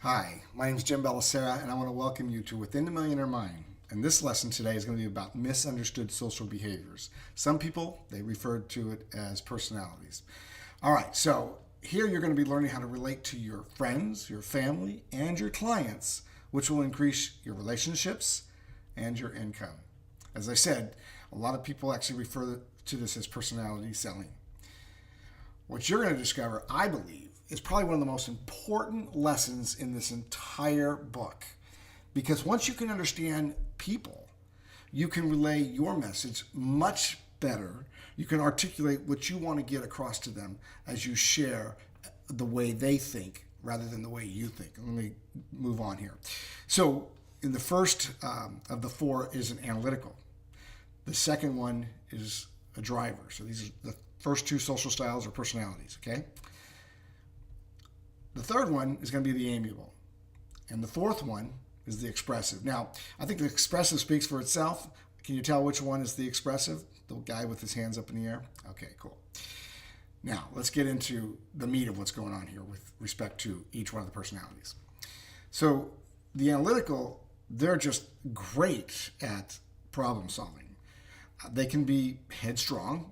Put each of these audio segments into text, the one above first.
Hi, my name is Jim Bellacera, and I want to welcome you to Within the Millionaire Mind. And this lesson today is going to be about misunderstood social behaviors. Some people, they refer to it as personalities. All right, so here you're going to be learning how to relate to your friends, your family, and your clients, which will increase your relationships and your income. As I said, a lot of people actually refer to this as personality selling. What you're going to discover, I believe, is probably one of the most important lessons in this entire book. Because once you can understand people, you can relay your message much better. You can articulate what you want to get across to them as you share the way they think rather than the way you think. Let me move on here. So, in the first of the four is an analytical. The second one is a driver. So these are the first two social styles or personalities, okay? The third one is going to be the amiable. And the fourth one is the expressive. Now, I think the expressive speaks for itself. Can you tell which one is the expressive? The guy with his hands up in the air? Okay, cool. Now, let's get into the meat of what's going on here with respect to each one of the personalities. So, the analytical, they're just great at problem solving. They can be headstrong.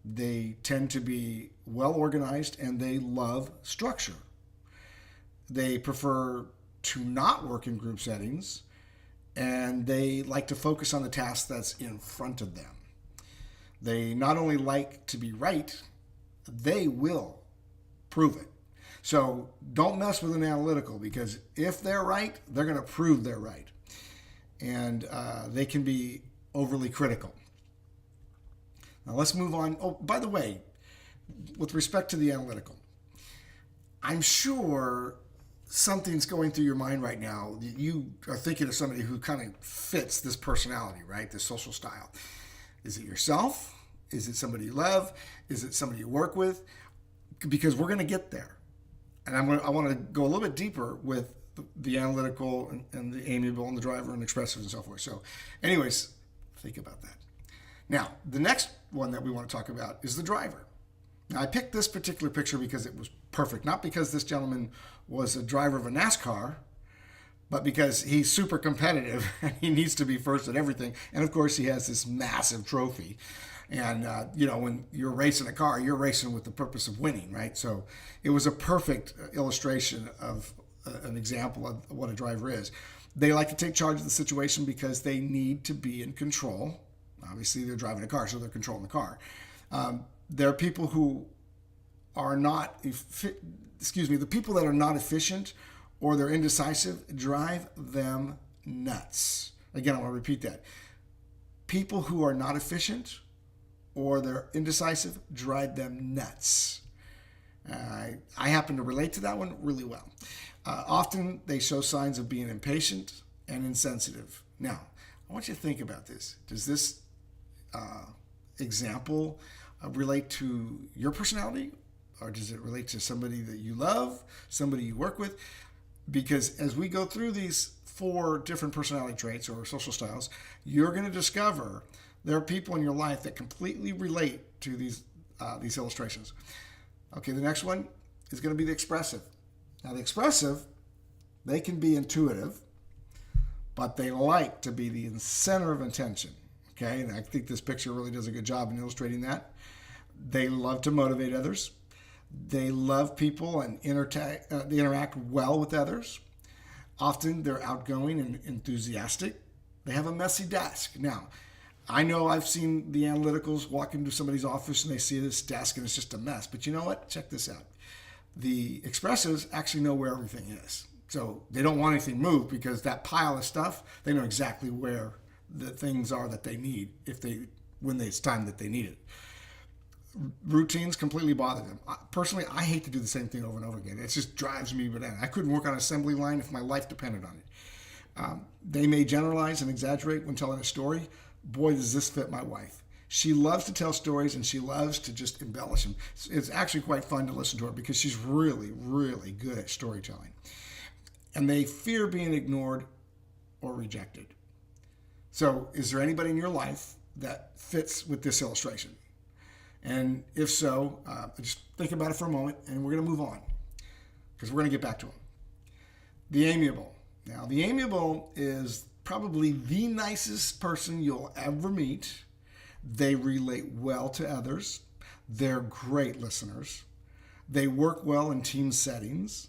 They tend to be well organized, and they love structure. They prefer to not work in group settings, and they like to focus on the task that's in front of them. They not only like to be right, they will prove it. So don't mess with an analytical, because if they're right, they're going to prove they're right. And they can be overly critical. Now let's move on. Oh, by the way, with respect to the analytical, I'm sure something's going through your mind right now. You are thinking of somebody who kind of fits this personality, right? This social style. Is it yourself? Is it somebody you love? Is it somebody you work with? Because we're going to get there. And I want to go a little bit deeper with the analytical and the amiable and the driver and expressive and so forth. So anyways, think about that. Now, the next one that we want to talk about is the driver. Now, I picked this particular picture because it was perfect. Not because this gentleman was a driver of a NASCAR, but because he's super competitive and he needs to be first at everything. And of course, he has this massive trophy. And, when you're racing a car, you're racing with the purpose of winning, right? So it was a perfect illustration of an example of what a driver is. They like to take charge of the situation because they need to be in control. Obviously, they're driving a car, so they're controlling the car. There are people who are not, the people that are not efficient or they're indecisive drive them nuts. Again, I want to repeat that. People who are not efficient or they're indecisive drive them nuts. I happen to relate to that one really well. Often they show signs of being impatient and insensitive. Now, I want you to think about this. Does this example relate to your personality, or does it relate to somebody that you love, somebody you work with? Because as we go through these four different personality traits or social styles, you're going to discover there are people in your life that completely relate to these illustrations. Okay, the next one is going to be the expressive. Now, the expressive, they can be intuitive, but they like to be the center of attention. Okay, and I think this picture really does a good job in illustrating that. They love to motivate others. They love people and they interact well with others. Often they're outgoing and enthusiastic. They have a messy desk. Now, I know I've seen the analyticals walk into somebody's office and they see this desk and it's just a mess. But you know what? Check this out. The expressives actually know where everything is. So they don't want anything moved because that pile of stuff, they know exactly where the things are that they need when it's time that they need it. Routines completely bother them. Personally, I hate to do the same thing over and over again. It just drives me bananas. I couldn't work on an assembly line if my life depended on it. They may generalize and exaggerate when telling a story. Boy, does this fit my wife. She loves to tell stories and she loves to just embellish them. It's actually quite fun to listen to her because she's really, really good at storytelling. And they fear being ignored or rejected. So is there anybody in your life that fits with this illustration? And if so, just think about it for a moment and we're going to move on because we're going to get back to them. The amiable. Now, the amiable is probably the nicest person you'll ever meet. They relate well to others. They're great listeners. They work well in team settings.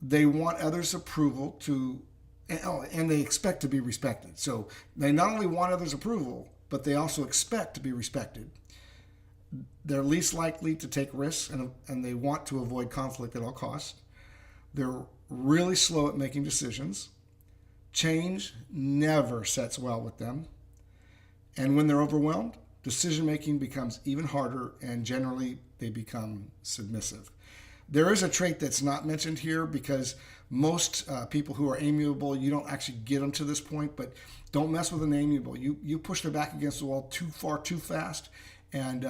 They want others' approval and they expect to be respected. So they not only want others' approval, but they also expect to be respected. They're least likely to take risks, and they want to avoid conflict at all costs. They're really slow at making decisions. Change never sets well with them. And when they're overwhelmed, decision-making becomes even harder, and generally they become submissive. There is a trait that's not mentioned here because most people who are amiable, you don't actually get them to this point, but don't mess with an amiable. You push their back against the wall too far, too fast, and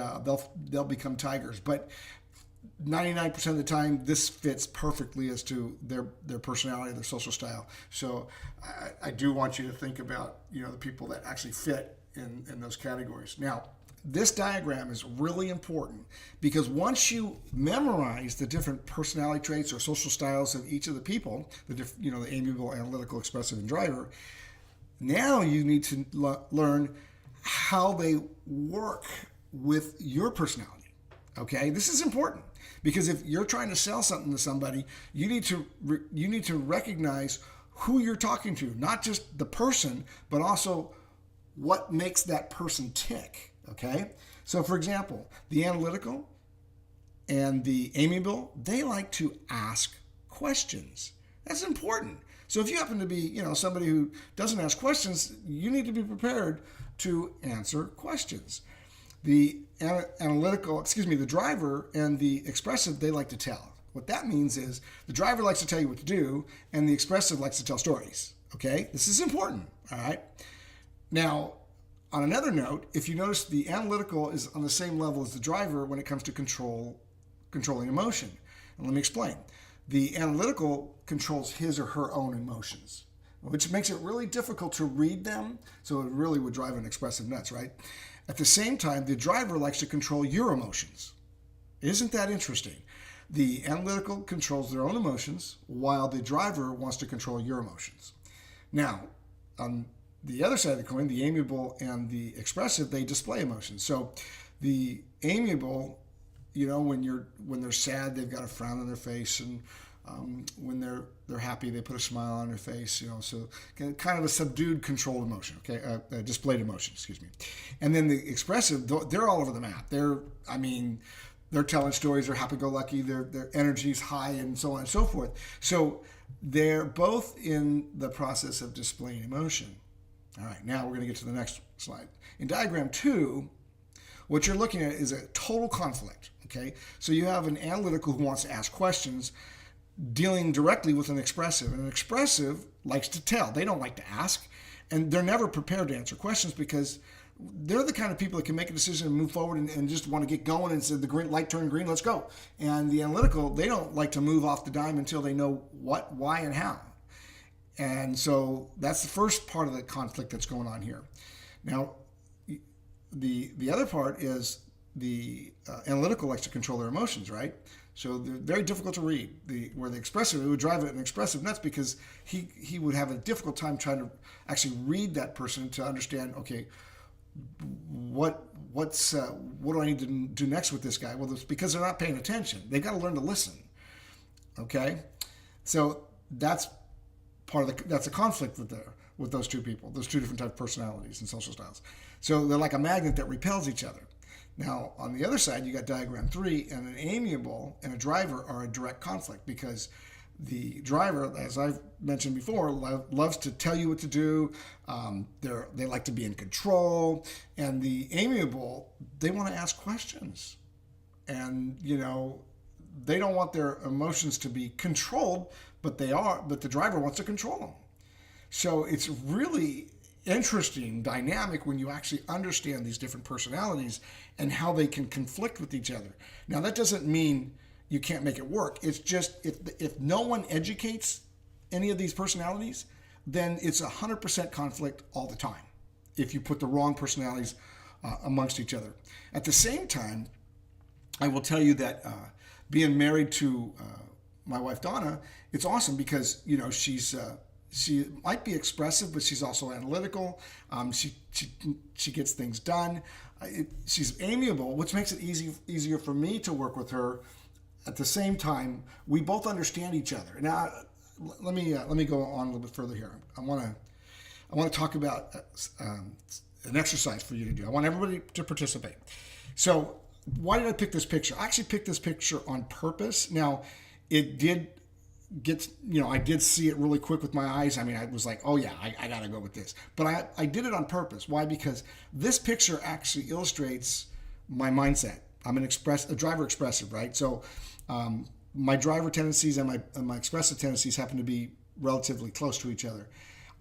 they'll become tigers. But 99% of the time, this fits perfectly as to their personality, their social style. So I do want you to think about the people that actually fit in those categories. Now, this diagram is really important because once you memorize the different personality traits or social styles of each of the people, the amiable, analytical, expressive, and driver, now you need to learn how they work with your personality. Okay, this is important because if you're trying to sell something to somebody, you need to recognize who you're talking to, not just the person, but also what makes that person tick. Okay, so for example, the analytical and the amiable, they like to ask questions. That's important. So if you happen to be, somebody who doesn't ask questions, you need to be prepared to answer questions. The the driver and the expressive, they like to tell. What that means is the driver likes to tell you what to do, and the expressive likes to tell stories. Okay, this is important. All right. Now, on another note, if you notice, the analytical is on the same level as the driver when it comes to controlling emotion. And let me explain. The analytical controls his or her own emotions, which makes it really difficult to read them. So it really would drive an expressive nuts, right? At the same time, the driver likes to control your emotions. Isn't that interesting? The analytical controls their own emotions, while the driver wants to control your emotions. Now, on the other side of the coin, the amiable and the expressive, they display emotions. So the amiable, when they're sad, they've got a frown on their face, and when they're happy, they put a smile on their face. So kind of a subdued, controlled emotion. Okay, displayed emotion. Excuse me. And then the expressive, they're all over the map. They're telling stories. They're happy-go-lucky. Their energy's high, and so on and so forth. So they're both in the process of displaying emotion. All right, now we're going to get to the next slide. In diagram 2, what you're looking at is a total conflict, okay? So you have an analytical who wants to ask questions dealing directly with an expressive. And an expressive likes to tell. They don't like to ask, and they're never prepared to answer questions because they're the kind of people that can make a decision and move forward and just want to get going and say the green light turned green, let's go. And the analytical, they don't like to move off the dime until they know what, why, and how. And so that's the first part of the conflict that's going on here. Now, the other part is the analytical likes to control their emotions, right? So they're very difficult to read. Where the expressive, it would drive an expressive nuts because he would have a difficult time trying to actually read that person to understand, okay, what do I need to do next with this guy? Well, it's because they're not paying attention. They've got to learn to listen. Okay, so that's a conflict with those two people, those two different types of personalities and social styles. So they're like a magnet that repels each other. Now, on the other side, you got diagram 3, and an amiable and a driver are a direct conflict because the driver, as I've mentioned before, loves to tell you what to do. They like to be in control, and the amiable, they want to ask questions, and they don't want their emotions to be controlled, but the driver wants to control them. So it's really interesting dynamic when you actually understand these different personalities and how they can conflict with each other. Now, that doesn't mean you can't make it work. It's just if no one educates any of these personalities, then it's 100% conflict all the time if you put the wrong personalities amongst each other. At the same time, I will tell you that being married to my wife Donna, it's awesome because she might be expressive, but she's also analytical. She gets things done. She's amiable, which makes it easier for me to work with her. At the same time, we both understand each other. Now, let me go on a little bit further here. I want to talk about an exercise for you to do. I want everybody to participate. So, why did I pick this picture? I actually picked this picture on purpose. Now, it did get, I did see it really quick with my eyes. I mean, I was like, oh yeah, I got to go with this. But I did it on purpose. Why? Because this picture actually illustrates my mindset. I'm a driver expressive, right? So my driver tendencies and my expressive tendencies happen to be relatively close to each other.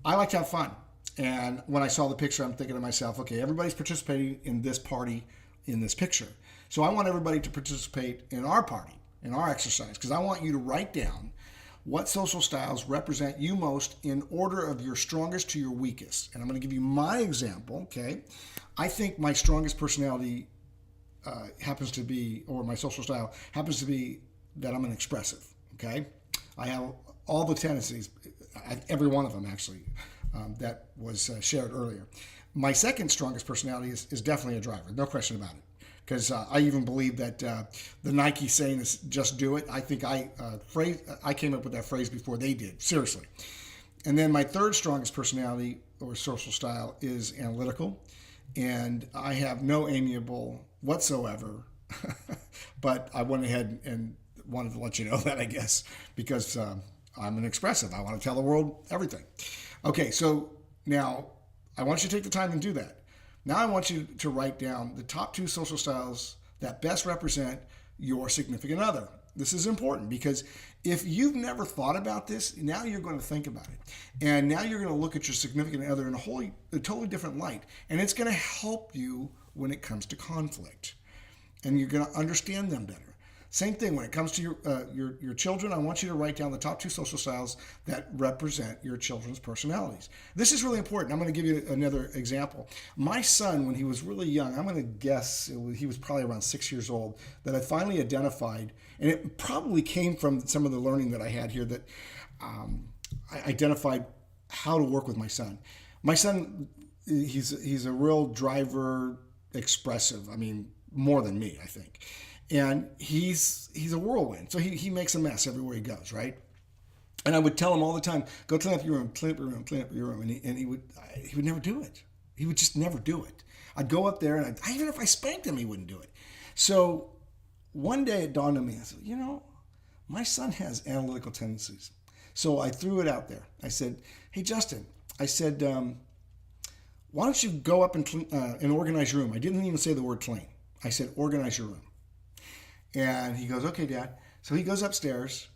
I like to have fun. And when I saw the picture, I'm thinking to myself, okay, everybody's participating in this party in this picture. So I want everybody to participate in our party, in our exercise, because I want you to write down what social styles represent you most in order of your strongest to your weakest. And I'm going to give you my example, okay? I think my strongest personality happens to be, or my social style happens to be that I'm an expressive, okay? I have all the tendencies, every one of them actually, that was shared earlier. My second strongest personality is definitely a driver, no question about it. Because I even believe that the Nike saying is "just do it." I think I came up with that phrase before they did. Seriously. And then my third strongest personality or social style is analytical, and I have no amiable whatsoever. But I went ahead and wanted to let you know that, I guess, because I'm an expressive. I want to tell the world everything. Okay, so now I want you to take the time and do that. Now I want you to write down the top 2 social styles that best represent your significant other. This is important because if you've never thought about this, now you're going to think about it. And now you're going to look at your significant other in a totally different light. And it's going to help you when it comes to conflict. And you're going to understand them better. Same thing when it comes to your children. I want you to write down the top 2 social styles that represent your children's personalities. This is really important. I'm going to give you another example. My son, when he was really young, I'm going to guess he was probably around 6 years old, that I finally identified, and it probably came from some of the learning that I had here, that I identified how to work with my son. My son, he's a real driver expressive. I mean, more than me, I think. And he's a whirlwind. So he makes a mess everywhere he goes, right? And I would tell him all the time, go clean up your room, clean up your room, clean up your room. And he would never do it. He would just never do it. I'd go up there, and even if I spanked him, he wouldn't do it. So one day it dawned on me. I said, my son has analytical tendencies. So I threw it out there. I said, hey, Justin, I said, why don't you go up and organize your room? I didn't even say the word clean. I said, organize your room. And he goes, okay, Dad. So he goes upstairs,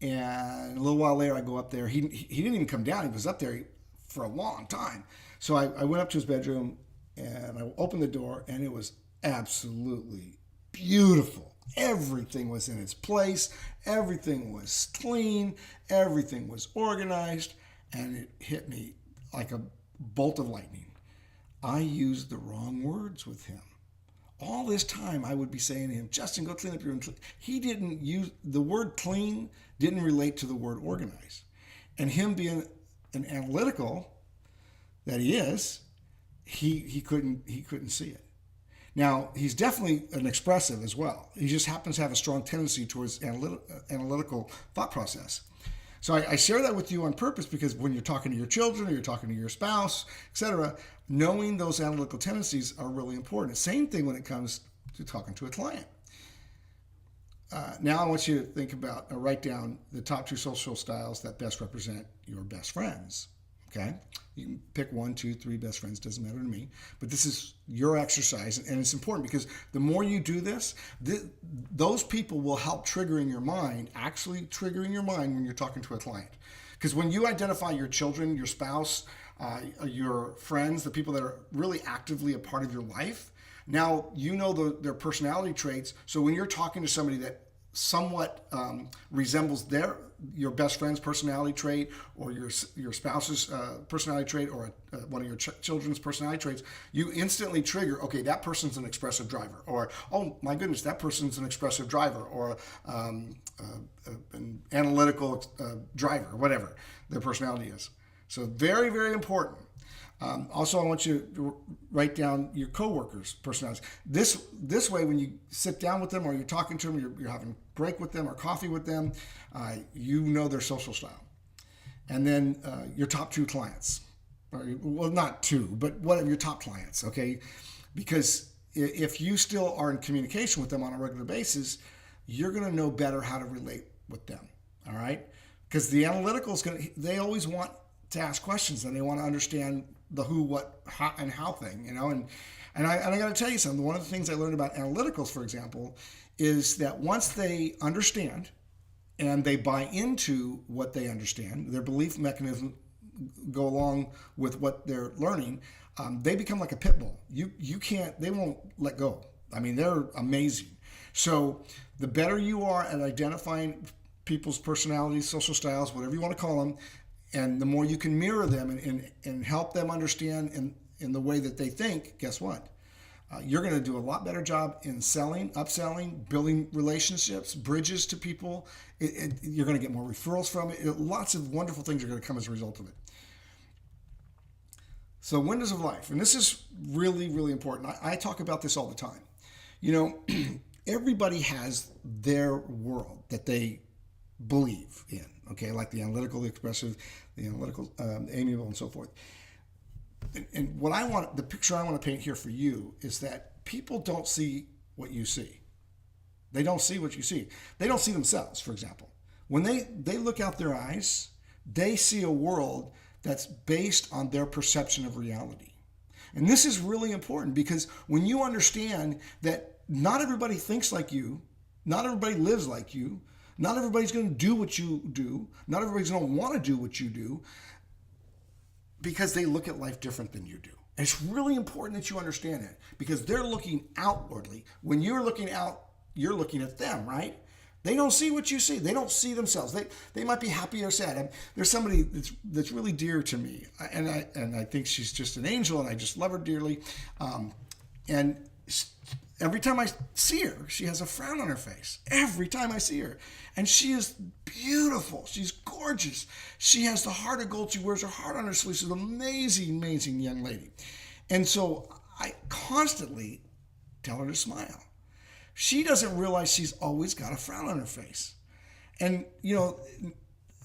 and a little while later I go up there. He didn't even come down. He was up there for a long time. So I went up to his bedroom, and I opened the door, and it was absolutely beautiful. Everything was in its place. Everything was clean. Everything was organized. And it hit me like a bolt of lightning. I used the wrong words with him. All this time I would be saying to him, Justin, go clean up your room. He didn't use the word clean, didn't relate to the word organize. And him being an analytical that he is, he couldn't see it. Now, he's definitely an expressive as well. He just happens to have a strong tendency towards analytical thought process. So I share that with you on purpose because when you're talking to your children or you're talking to your spouse, etc., knowing those analytical tendencies are really important. Same thing when it comes to talking to a client. Now I want you to think about or write down the top 2 social styles that best represent your best friends. Okay? You can pick 1, 2, 3 best friends, doesn't matter to me. But this is your exercise, and it's important because the more you do this, those people will help trigger in your mind, actually trigger in your mind when you're talking to a client. Because when you identify your children, your spouse, your friends, the people that are really actively a part of your life, now you know their personality traits. So when you're talking to somebody that somewhat resembles your best friend's personality trait, or your spouse's personality trait, or one of your children's personality traits, you instantly trigger, okay, that person's an expressive driver, or oh my goodness, that person's an expressive driver, or an analytical driver, whatever their personality is. So very, very important. Also, I want you to write down your coworkers' personalities. This way, when you sit down with them, or you're talking to them, you're having break with them or coffee with them, you know their social style. And then your top 2 clients, well, not 2, but whatever, your top clients, okay? Because if you still are in communication with them on a regular basis, you're going to know better how to relate with them, all right? Because the analytical they always want to ask questions, and they want to understand the who, what, how, and how thing, you know. And I got to tell you something. One of the things I learned about analyticals, for example, is that once they understand and they buy into what they understand, their belief mechanism go along with what they're learning, they become like a pit bull. They won't let go. I mean, they're amazing. So the better you are at identifying people's personalities, social styles, whatever you want to call them, and the more you can mirror them and help them understand in the way that they think, guess what? You're going to do a lot better job in selling, upselling, building relationships, bridges to people. You're going to get more referrals from it. Lots of wonderful things are going to come as a result of it. So windows of life, and this is really, really important. I talk about this all the time. You know, everybody has their world that they believe in, okay, like the analytical, the expressive, the analytical, amiable, and so forth. And the picture I want to paint here for you is that people don't see what you see. They don't see what you see. They don't see themselves, for example. When they look out their eyes, they see a world that's based on their perception of reality. And this is really important, because when you understand that not everybody thinks like you, not everybody lives like you, not everybody's going to do what you do, not everybody's going to want to do what you do, because they look at life different than you do. And it's really important that you understand that, because they're looking outwardly. When you're looking out, you're looking at them, right? They don't see what you see. They don't see themselves. They might be happy or sad. There's somebody that's really dear to me, and I think she's just an angel, and I just love her dearly. And every time I see her, she has a frown on her face. Every time I see her. And she is beautiful. She's gorgeous. She has the heart of gold. She wears her heart on her sleeve. She's an amazing, amazing young lady. And so I constantly tell her to smile. She doesn't realize she's always got a frown on her face. And, you know,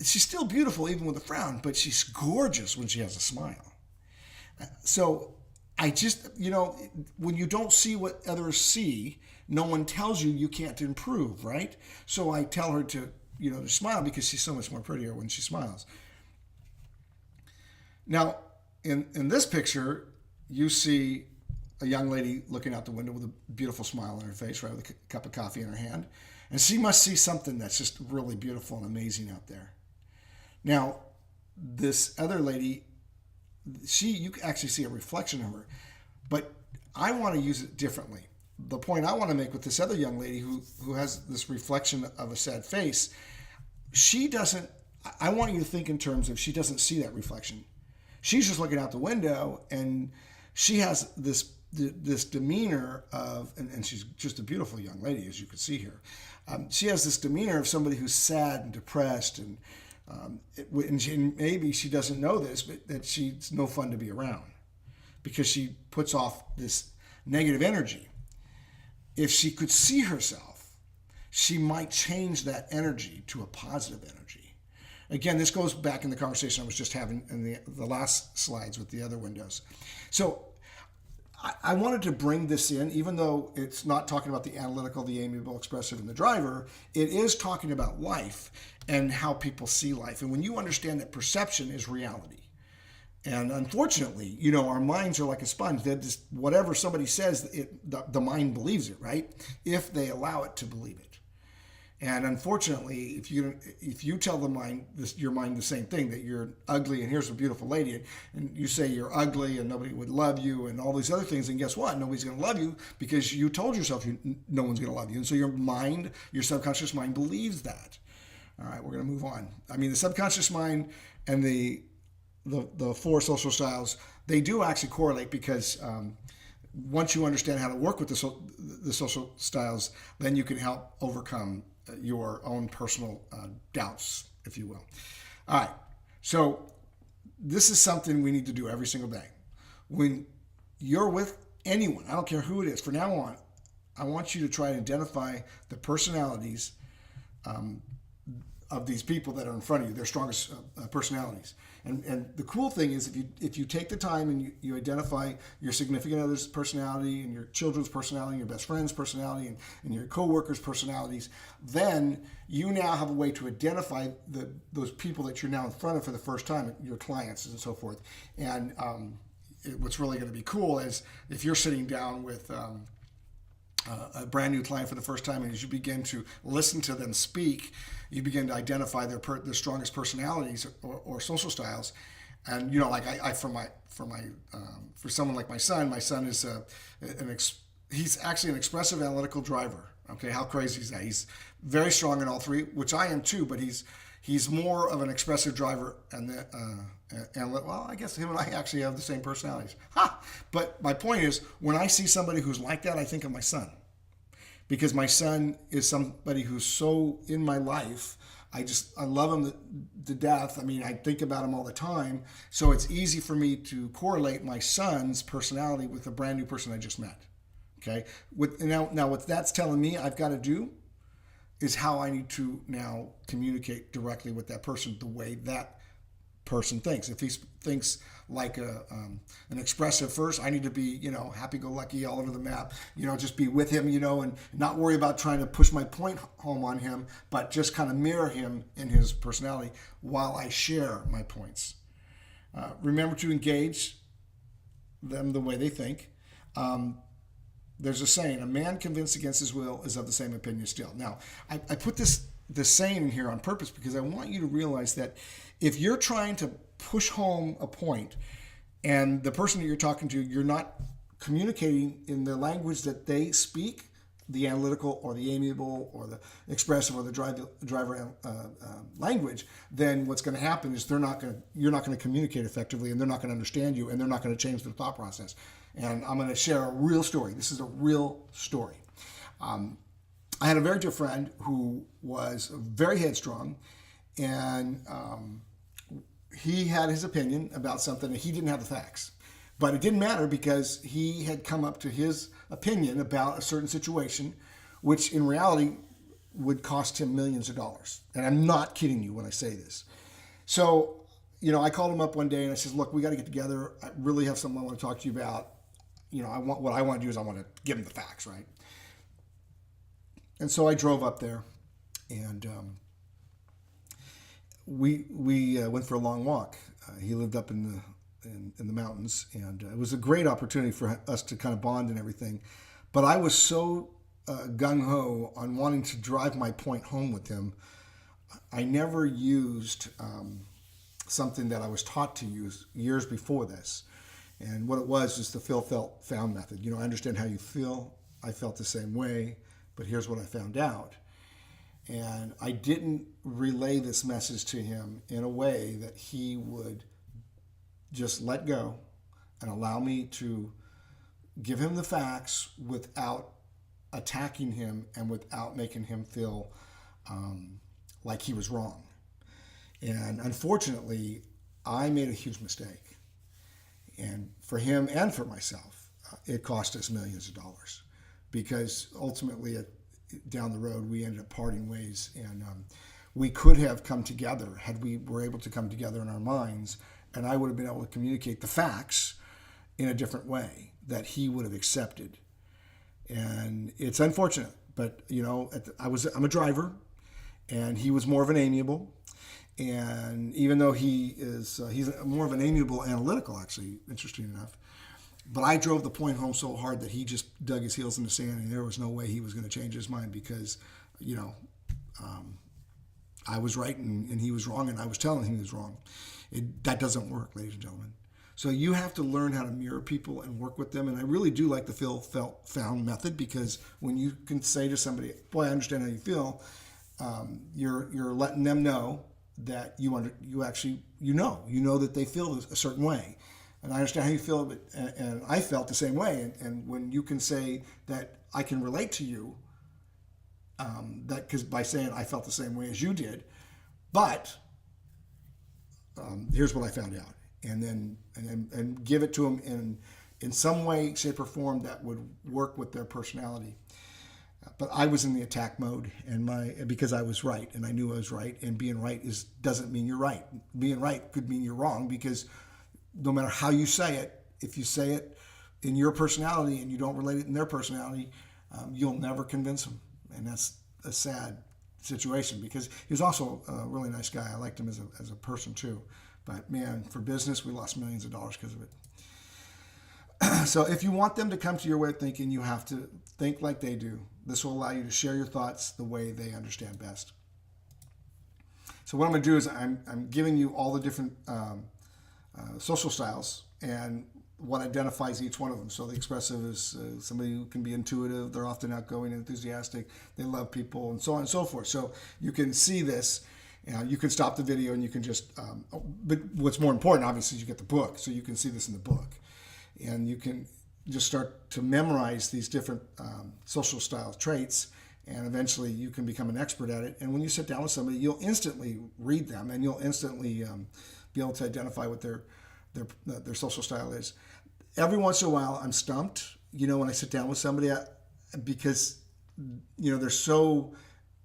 she's still beautiful even with a frown, but she's gorgeous when she has a smile. So I just, you know, when you don't see what others see, no one tells you you can't improve, right? So I tell her to, you know, to smile, because she's so much more prettier when she smiles. Now, in this picture, you see a young lady looking out the window with a beautiful smile on her face, right, with a cup of coffee in her hand. And she must see something that's just really beautiful and amazing out there. Now, this other lady, you can actually see a reflection of her, but I want to use it differently. The point I want to make with this other young lady who has this reflection of a sad face, I want you to think in terms of, she doesn't see that reflection. She's just looking out the window, and she has this demeanor of, and she's just a beautiful young lady, as you can see here. She has this demeanor of somebody who's sad and depressed, and maybe she doesn't know this, but that she's no fun to be around, because she puts off this negative energy. If she could see herself, she might change that energy to a positive energy. Again, this goes back in the conversation I was just having in the last slides with the other windows. So I wanted to bring this in, even though it's not talking about the analytical, the amiable, expressive, and the driver. It is talking about life and how people see life. And when you understand that perception is reality, and unfortunately, you know, our minds are like a sponge. That just, whatever somebody says, the mind believes it, right? If they allow it to believe it. And unfortunately, if you tell your mind the same thing, that you're ugly and here's a beautiful lady, and you say you're ugly and nobody would love you and all these other things, and guess what? Nobody's going to love you because you told yourself no one's going to love you. And so your subconscious mind believes that. All right, we're going to move on. I mean, the subconscious mind and the four social styles, they do actually correlate because once you understand how to work with the social styles, then you can help overcome your own personal doubts, if you will. All right, so this is something we need to do every single day. When you're with anyone, I don't care who it is, from now on, I want you to try to identify the personalities of these people that are in front of you, their strongest personalities. And the cool thing is if you take the time and you identify your significant other's personality and your children's personality and your best friend's personality and your coworkers' personalities, then you now have a way to identify those people that you're now in front of for the first time, your clients and so forth. And what's really going to be cool is if you're sitting down with a brand new client for the first time, and as you begin to listen to them speak, you begin to identify their strongest personalities or social styles. And like for someone like my son is he's actually an expressive analytical driver. Okay, how crazy is that? He's very strong in all three, which I am too, but he's more of an expressive driver, and well, I guess him and I actually have the same personalities. But my point is, when I see somebody who's like that, I think of my son. Because my son is somebody who's so in my life. I love him to death. I mean, I think about him all the time. So it's easy for me to correlate my son's personality with a brand new person I just met. Okay? Now what that's telling me I've got to do is how I need to now communicate directly with that person the way that person thinks. If he thinks like an expressive first, I need to be, happy-go-lucky all over the map, just be with him, and not worry about trying to push my point home on him, but just kind of mirror him in his personality while I share my points. Remember to engage them the way they think. There's a saying, a man convinced against his will is of the same opinion still. Now, I put this saying in here on purpose because I want you to realize that if you're trying to push home a point and the person that you're talking to, you're not communicating in the language that they speak, the analytical or the amiable or the expressive or the driver language, then what's going to happen is you're not going to communicate effectively, and they're not going to understand you, and they're not going to change their thought process. And I'm going to share a real story. This is a real story. I had a very dear friend who was very headstrong, and he had his opinion about something, and he didn't have the facts. But it didn't matter because he had come up to his opinion about a certain situation, which in reality would cost him millions of dollars. And I'm not kidding you when I say this. So, I called him up one day and I said, look, we got to get together. I really have something I want to talk to you about. What I want to do is I want to give him the facts, right? And so I drove up there, and we went for a long walk. He lived up in the mountains, and it was a great opportunity for us to kind of bond and everything. But I was so gung-ho on wanting to drive my point home with him, I never used something that I was taught to use years before this. And what it was is the feel, felt, found method. I understand how you feel. I felt the same way, but here's what I found out. And I didn't relay this message to him in a way that he would just let go and allow me to give him the facts without attacking him and without making him feel like he was wrong. And unfortunately, I made a huge mistake. And for him and for myself, it cost us millions of dollars, because ultimately down the road, we ended up parting ways. And we could have come together had we were able to come together in our minds, and I would have been able to communicate the facts in a different way that he would have accepted. And it's unfortunate, but I'm a driver, and he was more of an amiable. And even though he's more of an amiable analytical, actually, interesting enough, but I drove the point home so hard that he just dug his heels in the sand, and there was no way he was going to change his mind because, I was right and he was wrong, and I was telling him he was wrong. That doesn't work, ladies and gentlemen. So you have to learn how to mirror people and work with them. And I really do like the feel, felt, found method, because when you can say to somebody, boy, I understand how you feel, you're letting them know that you know that they feel a certain way. And I understand how you feel, and I felt the same way. And when you can say that I can relate to you, because by saying I felt the same way as you did, but here's what I found out, and give it to them in some way, shape, or form that would work with their personality. But I was in the attack mode, because I was right, and I knew I was right. And being right doesn't mean you're right. Being right could mean you're wrong, because no matter how you say it, if you say it in your personality and you don't relate it in their personality, you'll never convince them. And that's a sad situation, because he was also a really nice guy. I liked him as a person too. But man, for business, we lost millions of dollars because of it. So if you want them to come to your way of thinking, you have to think like they do. This will allow you to share your thoughts the way they understand best. So what I'm going to do is I'm giving you all the different social styles and what identifies each one of them. So the expressive is somebody who can be intuitive. They're often outgoing and enthusiastic. They love people, and so on and so forth. So you can see this. You can stop the video and you can just, but what's more important, obviously, is you get the book. So you can see this in the book. And you can just start to memorize these different social style traits, and eventually you can become an expert at it. And when you sit down with somebody, you'll instantly read them, and you'll instantly be able to identify what their social style is. Every once in a while, I'm stumped, when I sit down with somebody, because, they're so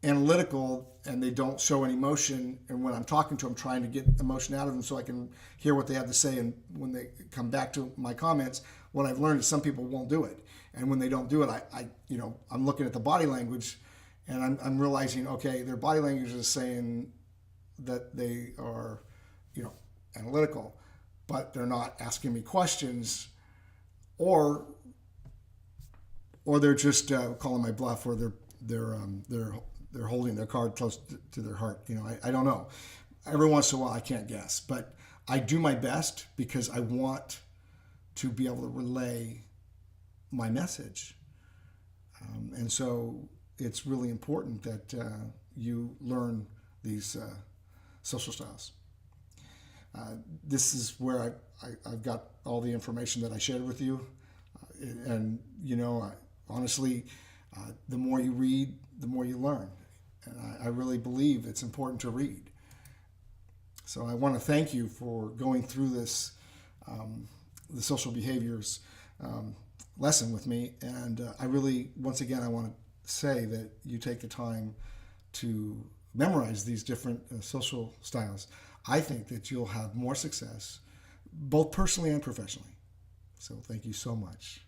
analytical and they don't show any emotion. And when I'm talking to them, I'm trying to get emotion out of them so I can hear what they have to say. And when they come back to my comments, what I've learned is some people won't do it. And when they don't do it, I'm looking at the body language, and I'm realizing, okay, their body language is saying that they are, analytical, but they're not asking me questions, or they're just calling my bluff, or they're holding their card close to their heart. I don't know. Every once in a while, I can't guess, but I do my best because I want to be able to relay my message. And so it's really important that you learn these social styles. This is where I've got all the information that I shared with you. And, honestly, the more you read, the more you learn. And I really believe it's important to read. So I want to thank you for going through this, the social behaviors lesson with me. And I really, once again, I want to say that you take the time to memorize these different social styles. I think that you'll have more success, both personally and professionally. So thank you so much.